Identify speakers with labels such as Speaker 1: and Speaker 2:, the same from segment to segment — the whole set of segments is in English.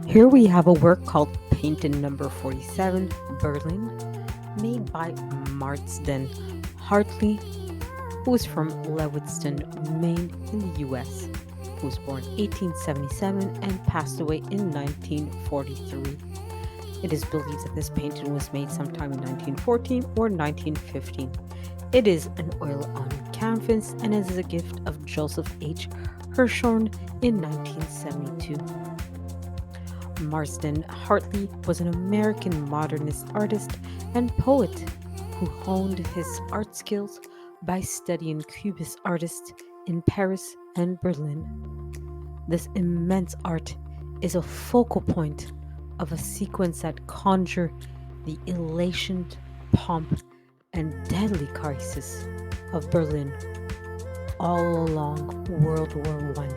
Speaker 1: Here we have a work called Painting Number 47, Berlin, made by Marsden Hartley, who is from Lewiston, Maine, in the US, who was born 1877 and passed away in 1943. It is believed that this painting was made sometime in 1914 or 1915. It is an oil on canvas and is a gift of Joseph H. Hirshhorn in 1972. Marsden Hartley was an American modernist artist and poet who honed his art skills by studying Cubist artists in Paris and Berlin. This immense art is a focal point of a sequence that conjure the elation, pomp, and deadly crisis of Berlin all along World War I.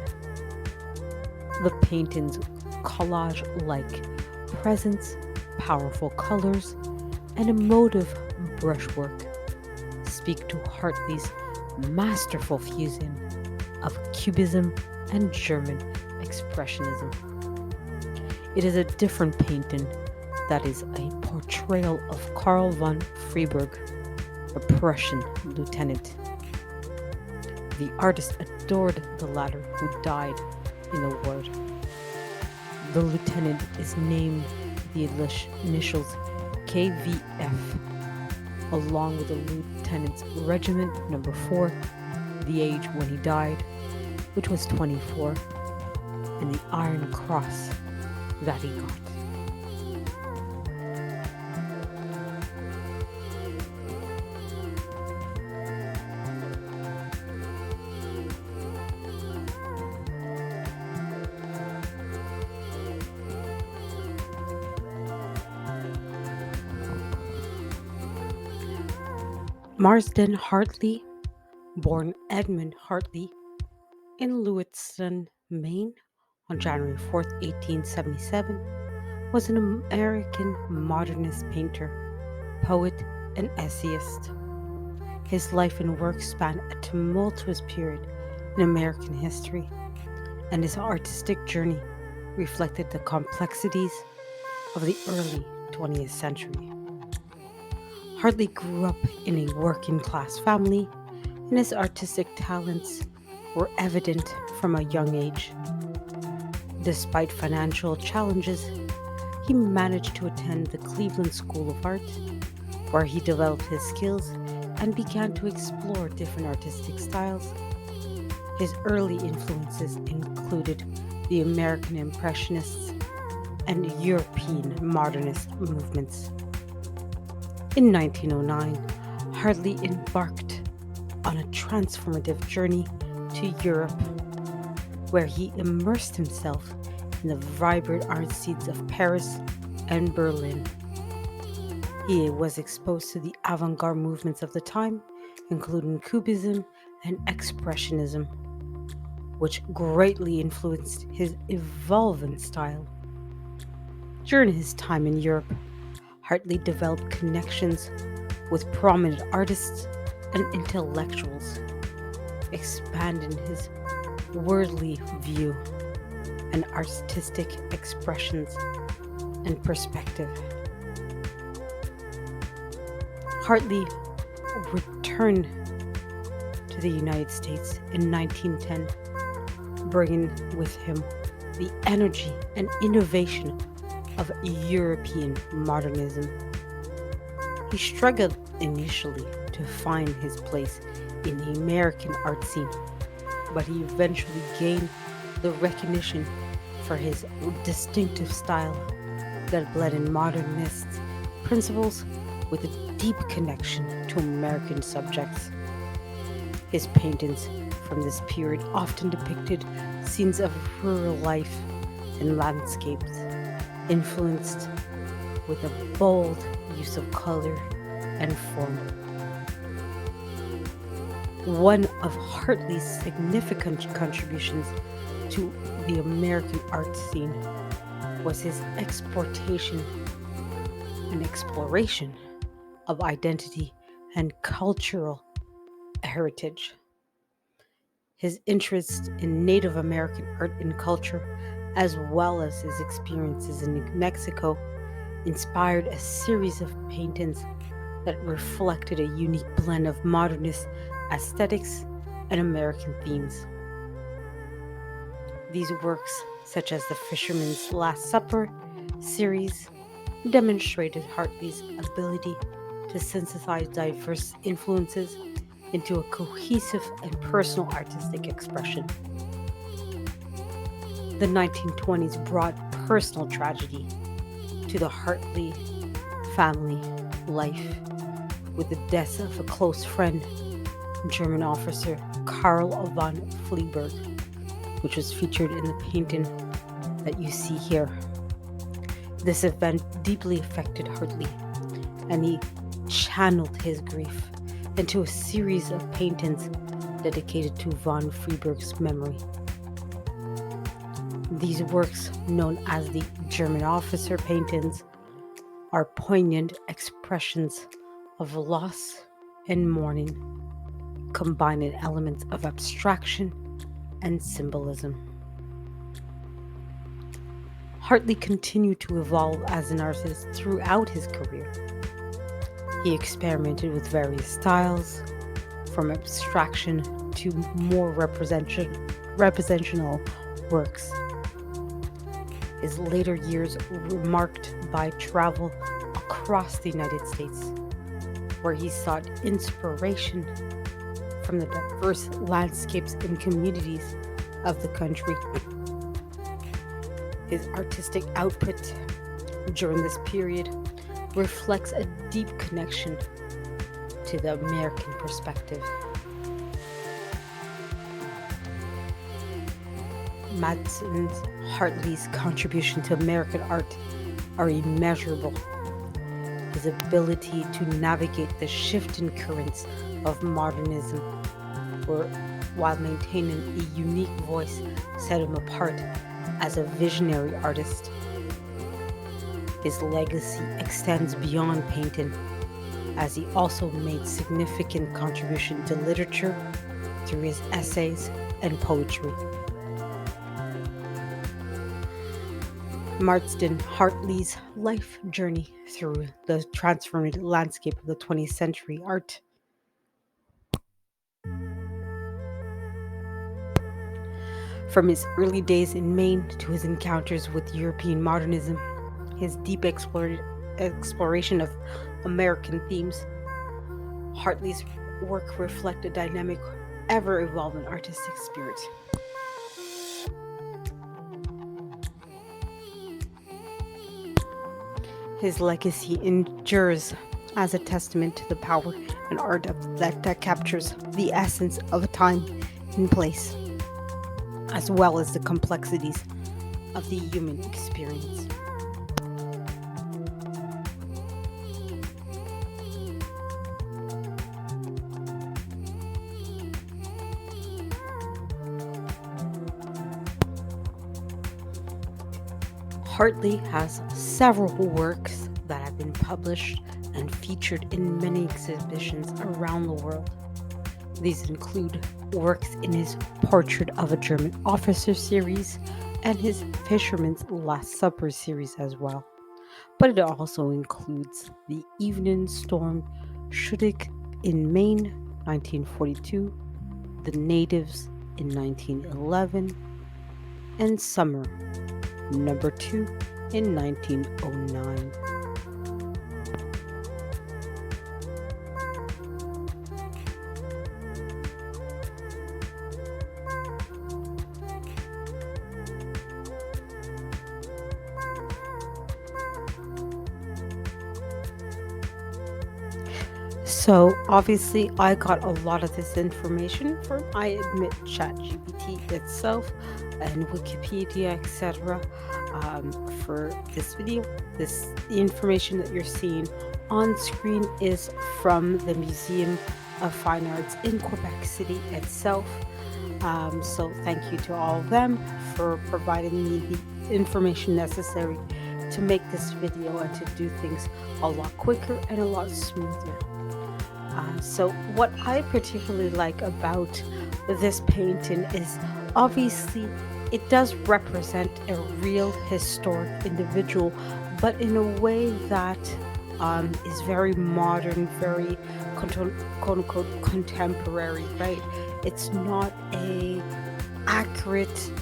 Speaker 1: The painting's collage-like presence, powerful colors, and emotive brushwork speak to Hartley's masterful fusion of Cubism and German Expressionism. It is a different painting that is a portrayal of Karl von Freiberg, a Prussian lieutenant. The artist adored the latter, who died in the war. The lieutenant is named the initials KVF, along with the lieutenant's regiment number 4, the age when he died, which was 24, and the Iron Cross that he got. Marsden Hartley, born Edmund Hartley in Lewiston, Maine, on January 4, 1877, was an American modernist painter, poet, and essayist. His life and work span a tumultuous period in American history, and his artistic journey reflected the complexities of the early 20th century. Hartley grew up in a working-class family, and his artistic talents were evident from a young age. Despite financial challenges, he managed to attend the Cleveland School of Art, where he developed his skills and began to explore different artistic styles. His early influences included the American Impressionists and European Modernist movements. In 1909, Hartley embarked on a transformative journey to Europe, where he immersed himself in the vibrant art scenes of Paris and Berlin. He was exposed to the avant-garde movements of the time, including Cubism and Expressionism, which greatly influenced his evolving style. During his time in Europe, Hartley developed connections with prominent artists and intellectuals, expanding his worldly view and artistic expressions and perspective. Hartley returned to the United States in 1910, bringing with him the energy and innovation of European modernism. He struggled initially to find his place in the American art scene, but he eventually gained the recognition for his distinctive style that blended modernist principles with a deep connection to American subjects. His paintings from this period often depicted scenes of rural life and landscapes, influenced with a bold use of color and form. One of Hartley's significant contributions to the American art scene was his exportation and exploration of identity and cultural heritage. His interest in Native American art and culture as well as his experiences in Mexico, inspired a series of paintings that reflected a unique blend of modernist aesthetics and American themes. These works, such as the Fisherman's Last Supper series, demonstrated Hartley's ability to synthesize diverse influences into a cohesive and personal artistic expression. The 1920s brought personal tragedy to the Hartley family life with the death of a close friend, German officer Karl von Fleberg, which was featured in the painting that you see here. This event deeply affected Hartley, and he channeled his grief into a series of paintings dedicated to von Fleberg's memory. These works, known as the German officer paintings, are poignant expressions of loss and mourning, combining elements of abstraction and symbolism. Hartley continued to evolve as an artist throughout his career. He experimented with various styles, from abstraction to more representational works. His later years were marked by travel across the United States, where he sought inspiration from the diverse landscapes and communities of the country. His artistic output during this period reflects a deep connection to the American perspective. Madsen Hartley's contribution to American art are immeasurable. His ability to navigate the shifting currents of modernism while maintaining a unique voice set him apart as a visionary artist. His legacy extends beyond painting, as he also made significant contribution to literature through his essays and poetry. Marsden Hartley's life journey through the transformed landscape of the 20th century art. From his early days in Maine to his encounters with European modernism, his deep exploration of American themes, Hartley's work reflect a dynamic, ever-evolving artistic spirit. His legacy endures as a testament to the power and art that captures the essence of a time and place, as well as the complexities of the human experience. Hartley has several works that have been published and featured in many exhibitions around the world. These include works in his Portrait of a German Officer series and his Fisherman's Last Supper series as well. But it also includes The Evening Storm Schutig in Maine, 1942, The Natives in 1911, and Summer, number 2 in 1909. So obviously I got a lot of this information from, I admit, ChatGPT itself and Wikipedia, etc. For this video. The information that you're seeing on screen is from the Museum of Fine Arts in Quebec City itself. So thank you to all of them for providing me the information necessary to make this video and to do things a lot quicker and a lot smoother. So what I particularly like about this painting is obviously it does represent a real historic individual, but in a way that is very modern, very quote unquote contemporary, right? It's not a accurate,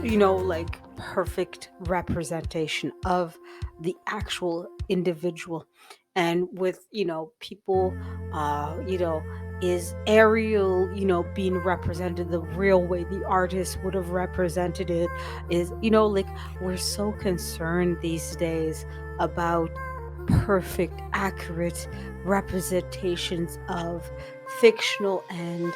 Speaker 1: like perfect representation of the actual individual. And with, people, is Ariel, being represented the real way the artist would have represented it? Is, like, we're so concerned these days about perfect, accurate representations of fictional and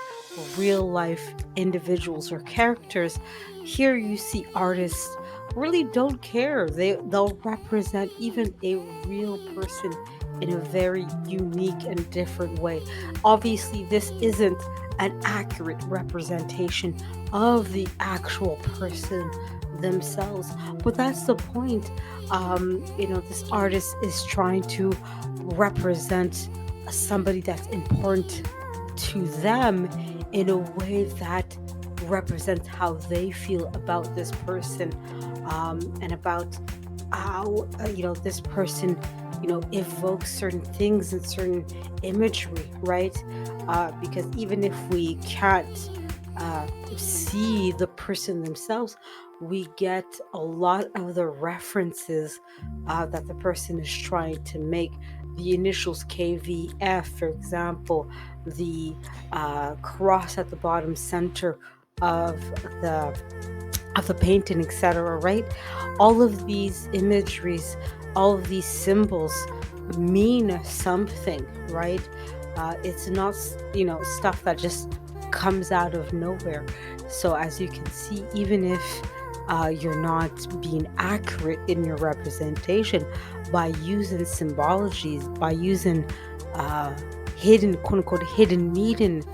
Speaker 1: real life individuals or characters. Here you see artists really don't care. They'll represent even a real person in a very unique and different way. Obviously, this isn't an accurate representation of the actual person themselves, but that's the point. This artist is trying to represent somebody that's important to them in a way that represents how they feel about this person, and about how, this person, evokes certain things and certain imagery, right? Because even if we can't see the person themselves, we get a lot of the references that the person is trying to make. The initials KVF, for example, the cross at the bottom center of the the painting, etc. Right? All of these imageries, all of these symbols mean something, right? It's not, stuff that just comes out of nowhere. So as you can see, even if you're not being accurate in your representation, by using symbologies, by using uh, hidden, quote unquote, hidden meaning,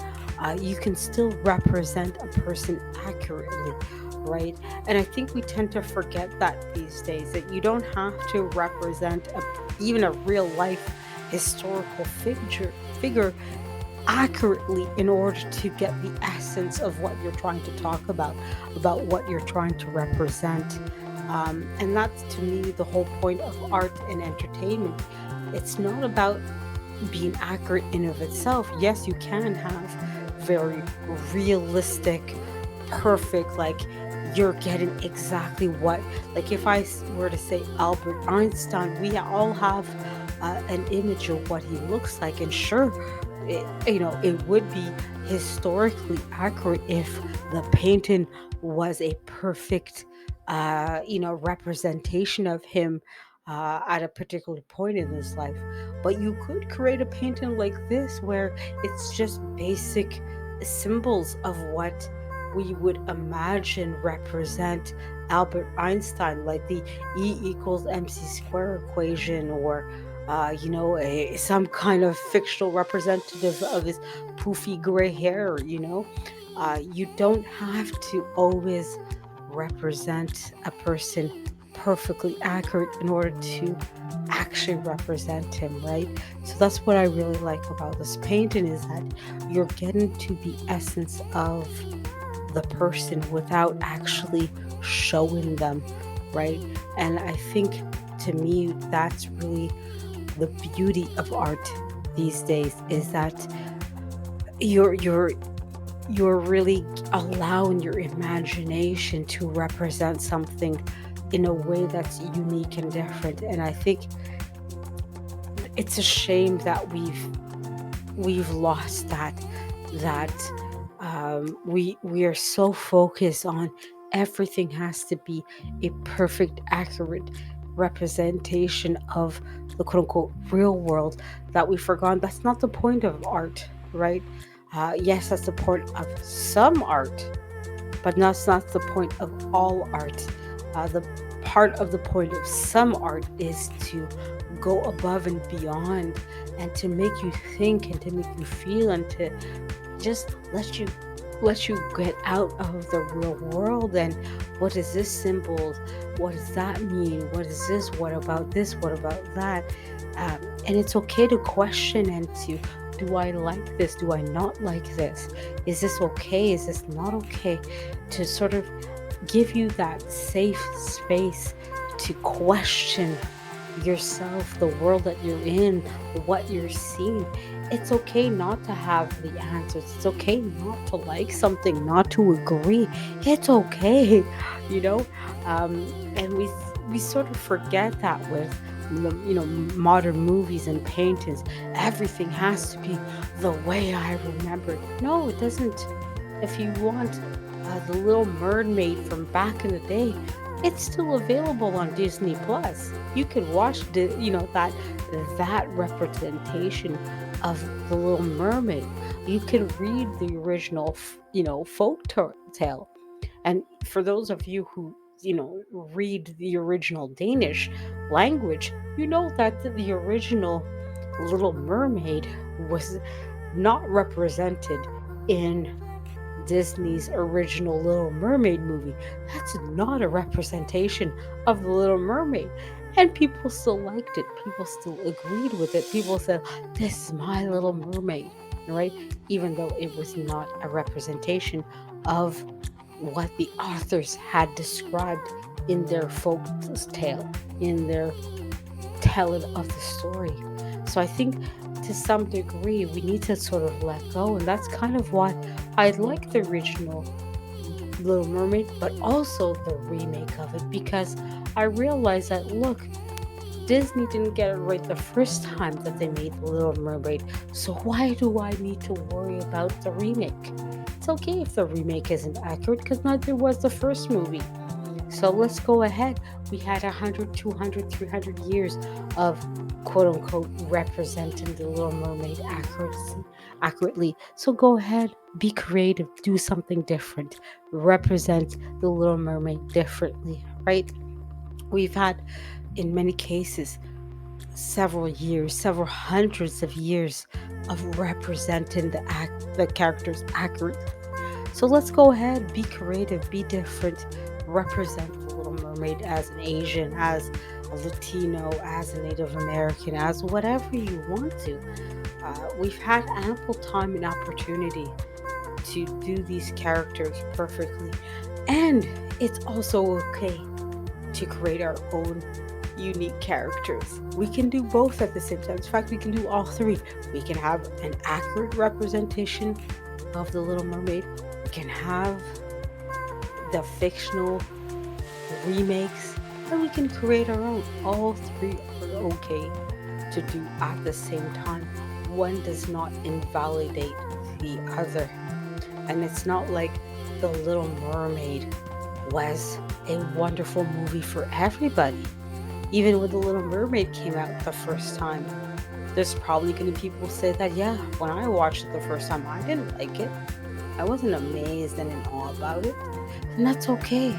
Speaker 1: you can still represent a person accurately, right? And I think we tend to forget that these days, that you don't have to represent even a real life historical figure accurately in order to get the essence of what you're trying to talk about what you're trying to represent. And that's, to me, the whole point of art and entertainment. It's not about being accurate in of itself. Yes, you can have very realistic, perfect, like you're getting exactly what, like if were to say Albert Einstein, we all have an image of what he looks like. And sure, it would be historically accurate if the painting was a perfect, representation of him at a particular point in his life. But you could create a painting like this where it's just basic symbols of what we would imagine represent Albert Einstein, like the E equals MC square equation, or some kind of fictional representative of his poofy gray hair. You don't have to always represent a person perfectly accurate in order to actually represent him, right? So that's what I really like about this painting, is that you're getting to the essence of the person without actually showing them, right? And I think, to me, that's really the beauty of art these days, is that you're really allowing your imagination to represent something in a way that's unique and different. And I think it's a shame that we've lost that we are so focused on everything has to be a perfect, accurate representation of the quote unquote real world, that we've forgotten that's not the point of art, right? Yes, that's the point of some art, but that's not the point of all art. The part of the point of some art is to go above and beyond, and to make you think, and to make you feel, and to just let you get out of the real world. And what is this symbol, what does that mean, what is this, what about this, what about that? And it's okay to question, and to, do I like this, do I not like this, is this okay, is this not okay, to sort of give you that safe space to question yourself, the world that you're in, what you're seeing. It's okay not to have the answers. It's okay not to like something, not to agree. It's okay, you know. And we sort of forget that with modern movies and paintings. Everything has to be the way I remember it. No, it doesn't. If you want the Little Mermaid from back in the day, it's still available on Disney Plus. You can watch that representation of the Little Mermaid. You can read the original tale. And for those of you who read the original Danish language, you know that the original Little Mermaid was not represented in Disney's original Little Mermaid movie. That's not a representation of the Little Mermaid. And people still liked it. People still agreed with it. People said, "This is my Little Mermaid," right? Even though it was not a representation of what the authors had described in their folk tale, in their telling of the story. So I think to some degree we need to sort of let go, and that's kind of why I like the original Little Mermaid, but also the remake of it, because I realized that look, Disney didn't get it right the first time that they made The Little Mermaid, so why do I need to worry about the remake? It's okay if the remake isn't accurate because neither was the first movie. So let's go ahead. We had 100, 200, 300 years of quote unquote representing the Little Mermaid accurately. So go ahead, be creative, do something different, represent the Little Mermaid differently, right? We've had, in many cases, several years, several hundreds of years of representing the characters accurately. So let's go ahead, be creative, be different, represent the Little Mermaid as an Asian, as a Latino, as a Native American, as whatever you want to. We've had ample time and opportunity to do these characters perfectly. And it's also okay to create our own unique characters. We can do both at the same time. In fact, we can do all three. We can have an accurate representation of the Little Mermaid. We can have the fictional remakes, and we can create our own. All three are okay to do at the same time. One does not invalidate the other. And it's not like The Little Mermaid was a wonderful movie for everybody. Even when The Little Mermaid came out the first time, there's probably going to be people who say that, yeah, when I watched it the first time, I didn't like it. I wasn't amazed and in awe about it. And that's okay.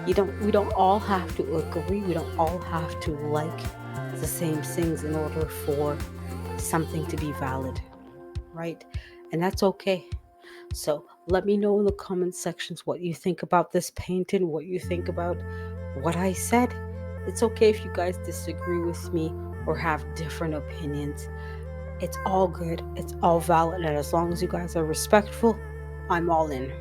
Speaker 1: We don't all have to agree. We don't all have to like the same things in order for something to be valid, right? And that's okay. So let me know in the comment sections what you think about this painting, what you think about what I said. It's okay if you guys disagree with me or have different opinions. It's all good. It's all valid. And as long as you guys are respectful, I'm all in.